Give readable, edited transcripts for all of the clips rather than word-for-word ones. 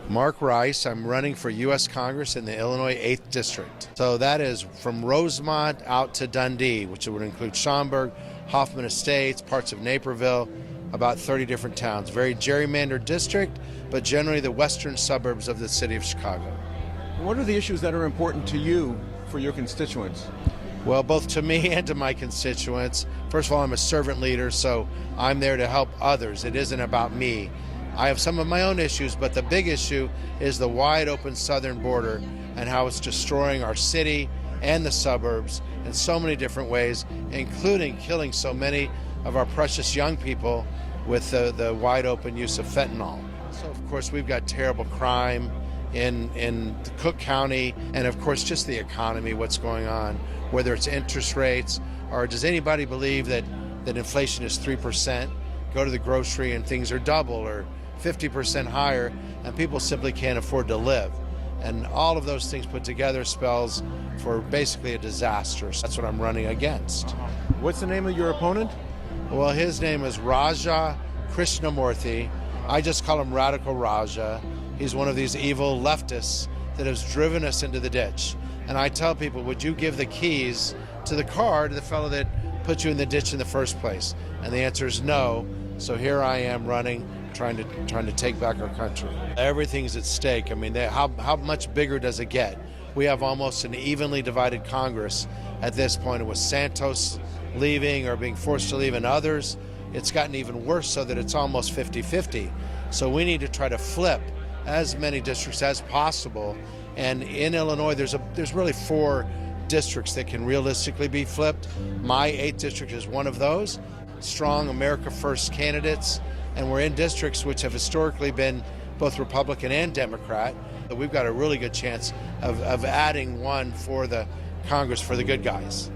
Mark Rice. I'm running for U.S. Congress in the Illinois 8th District. So that is from Rosemont out to Dundee, which would include Schaumburg, Hoffman Estates, parts of Naperville, about 30 different towns. Very gerrymandered district, but generally the western suburbs of the city of Chicago. What are the issues that are important to you for your constituents? Well, both to me and to my constituents. First of all, I'm a servant leader, so I'm there to help others. It isn't about me. I have some of my own issues, but the big issue is the wide open southern border and how it's destroying our city and the suburbs in so many different ways, including killing so many of our precious young people with the wide open use of fentanyl. So, of course, we've got terrible crime in Cook County, and of course just the economy, what's going on, whether it's interest rates, or does anybody believe that inflation is 3%? Go to the grocery and things are double or 50% higher, and people simply can't afford to live. And all of those things put together spells for basically a disaster. So that's what I'm running against. What's the name of your opponent? Well, his name is Raja Krishnamurthy. I just call him Radical Raja. He's one of these evil leftists that has driven us into the ditch. And I tell people, would you give the keys to the car to the fellow that put you in the ditch in the first place? And the answer is no. So here I am running, trying to take back our country. Everything's at stake. I mean, how much bigger does it get? We have almost an evenly divided Congress at this point. With Santos leaving or being forced to leave, and others, it's gotten even worse, so that it's almost 50-50. So we need to try to flip as many districts as possible. And in Illinois, there's really 4 districts that can realistically be flipped. My 8th district is one of those. Strong America First candidates, and we're in districts which have historically been both Republican and Democrat. But we've got a really good chance of adding one for the Congress for the good guys.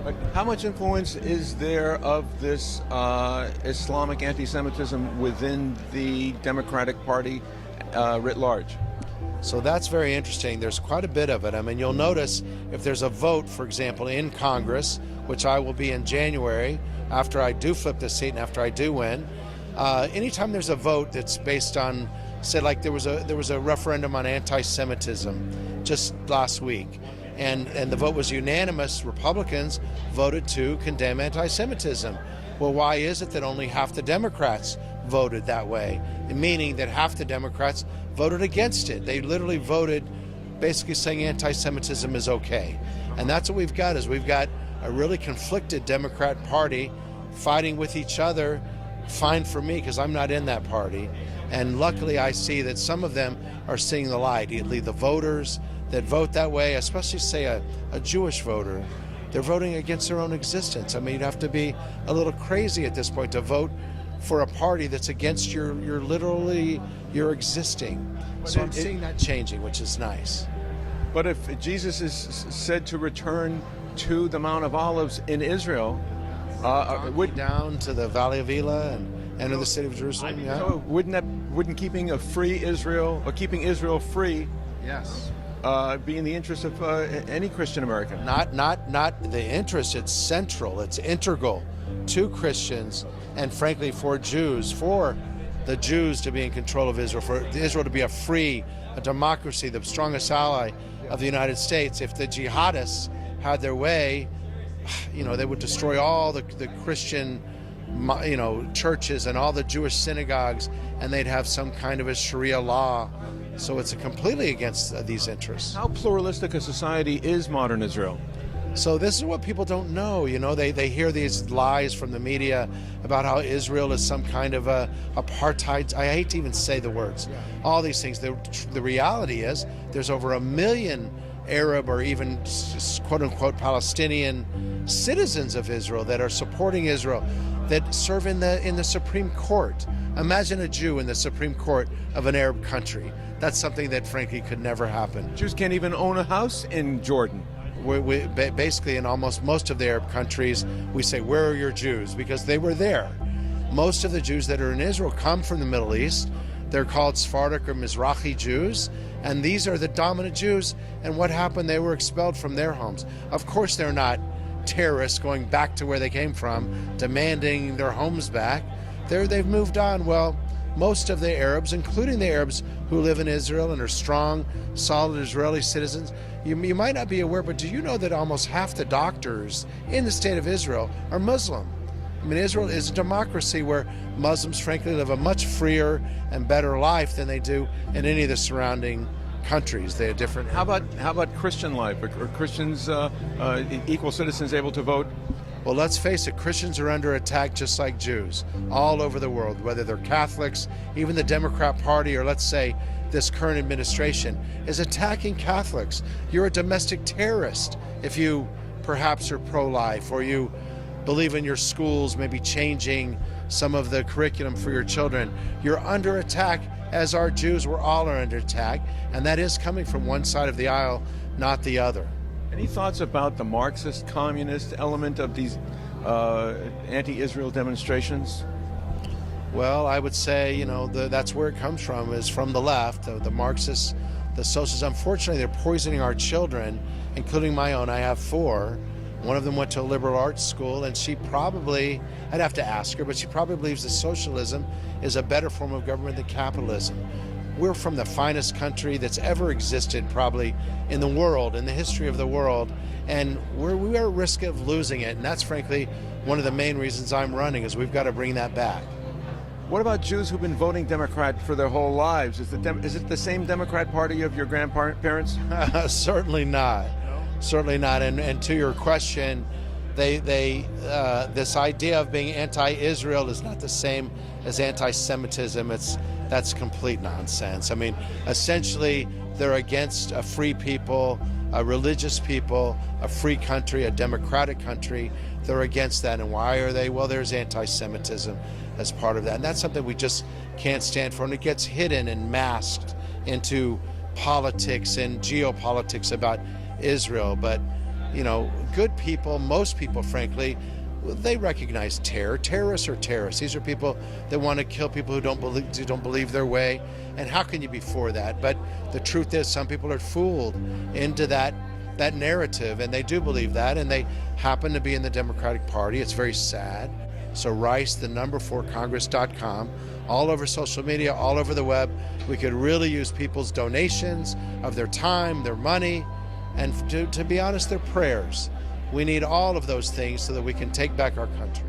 But how much influence is there of this Islamic anti-Semitism within the Democratic Party writ large? So that's very interesting. There's quite a bit of it. I mean, you'll notice if there's a vote, for example, in Congress, which I will be in January, after I do flip this seat and after I do win, anytime there's a vote that's based on, say, like there was a referendum on anti-Semitism just last week, and the vote was unanimous. Republicans voted to condemn anti-Semitism. Well, why is it that only half the Democrats voted that way? Meaning that half the Democrats voted against it. They literally voted basically saying anti-Semitism is okay. And that's what we've got, is we've got a really conflicted Democrat Party fighting with each other. Fine for me, because I'm not in that party. And luckily I see that some of them are seeing the light. Either the voters that vote that way, especially say a Jewish voter, they're voting against their own existence. I mean, you'd have to be a little crazy at this point to vote for a party that's against your existing. So I'm seeing that changing, which is nice. But if Jesus is said to return to the Mount of Olives in Israel, would down to the Valley of Elah and enter the city of Jerusalem. Yeah. So wouldn't keeping a free Israel, or keeping Israel free, yes, be in the interest of any Christian American? Not the interest. It's central. It's integral to Christians, and frankly for Jews, for the Jews to be in control of Israel, for Israel to be a democracy, the strongest ally of the United States. If the jihadists had their way, they would destroy all the Christian, churches and all the Jewish synagogues, and they'd have some kind of a Sharia law. So it's completely against these interests. How pluralistic a society is modern Israel? So this is what people don't know. They hear these lies from the media about how Israel is some kind of a apartheid. I hate to even say the words. All these things. The reality is there's over 1 million Arab or even quote-unquote Palestinian citizens of Israel that are supporting Israel, that serve in the Supreme Court. Imagine a Jew in the Supreme Court of an Arab country. That's something that frankly could never happen. Jews can't even own a house in Jordan. We basically, in almost most of the Arab countries, we say, where are your Jews? Because they were there. Most of the Jews that are in Israel come from the Middle East. They're called Sephardic or Mizrahi Jews, and these are the dominant Jews. And what happened? They were expelled from their homes. Of course, they're not terrorists going back to where they came from, demanding their homes back. They've moved on. Well, most of the Arabs, including the Arabs who live in Israel and are strong, solid Israeli citizens. You might not be aware, but do you know that almost half the doctors in the state of Israel are Muslim? I mean, Israel is a democracy where Muslims, frankly, live a much freer and better life than they do in any of the surrounding countries. They have different. How about Christian life? Are Christians equal citizens able to vote? Well, let's face it, Christians are under attack just like Jews all over the world, whether they're Catholics, even the Democrat Party, or let's say this current administration is attacking Catholics. You're a domestic terrorist if you perhaps are pro-life or you believe in your schools maybe changing some of the curriculum for your children. You're under attack, as are Jews. We're all under attack, and that is coming from one side of the aisle, not the other. Any thoughts about the Marxist communist element of these anti-Israel demonstrations? Well, I would say, that's where it comes from, is from the left, the Marxists, the socialists. Unfortunately, they're poisoning our children, including my own. I have 4. One of them went to a liberal arts school, and she probably, I'd have to ask her, but she probably believes that socialism is a better form of government than capitalism. We're from the finest country that's ever existed, probably in the world, in the history of the world, and we are at risk of losing it. And that's frankly one of the main reasons I'm running, is we've got to bring that back. What about Jews who've been voting Democrat for their whole lives? Is it the same Democrat Party of your grandparents? Certainly not. Certainly not. And to your question, this idea of being anti-Israel is not the same as anti-Semitism. That's complete nonsense. I mean, essentially, they're against a free people, a religious people, a free country, a democratic country. They're against that. And why are they? Well, there's anti-Semitism as part of that. And that's something we just can't stand for. And it gets hidden and masked into politics and geopolitics about Israel. But, good people, most people, frankly, they recognize terror. Terrorists are terrorists. These are people that want to kill people who don't believe their way. And how can you be for that? But the truth is, some people are fooled into that narrative, and they do believe that, and they happen to be in the Democratic Party. It's very sad. So Rice, the number 4congress.com, all over social media, all over the web. We could really use people's donations of their time, their money, and to be honest, their prayers. We need all of those things so that we can take back our country.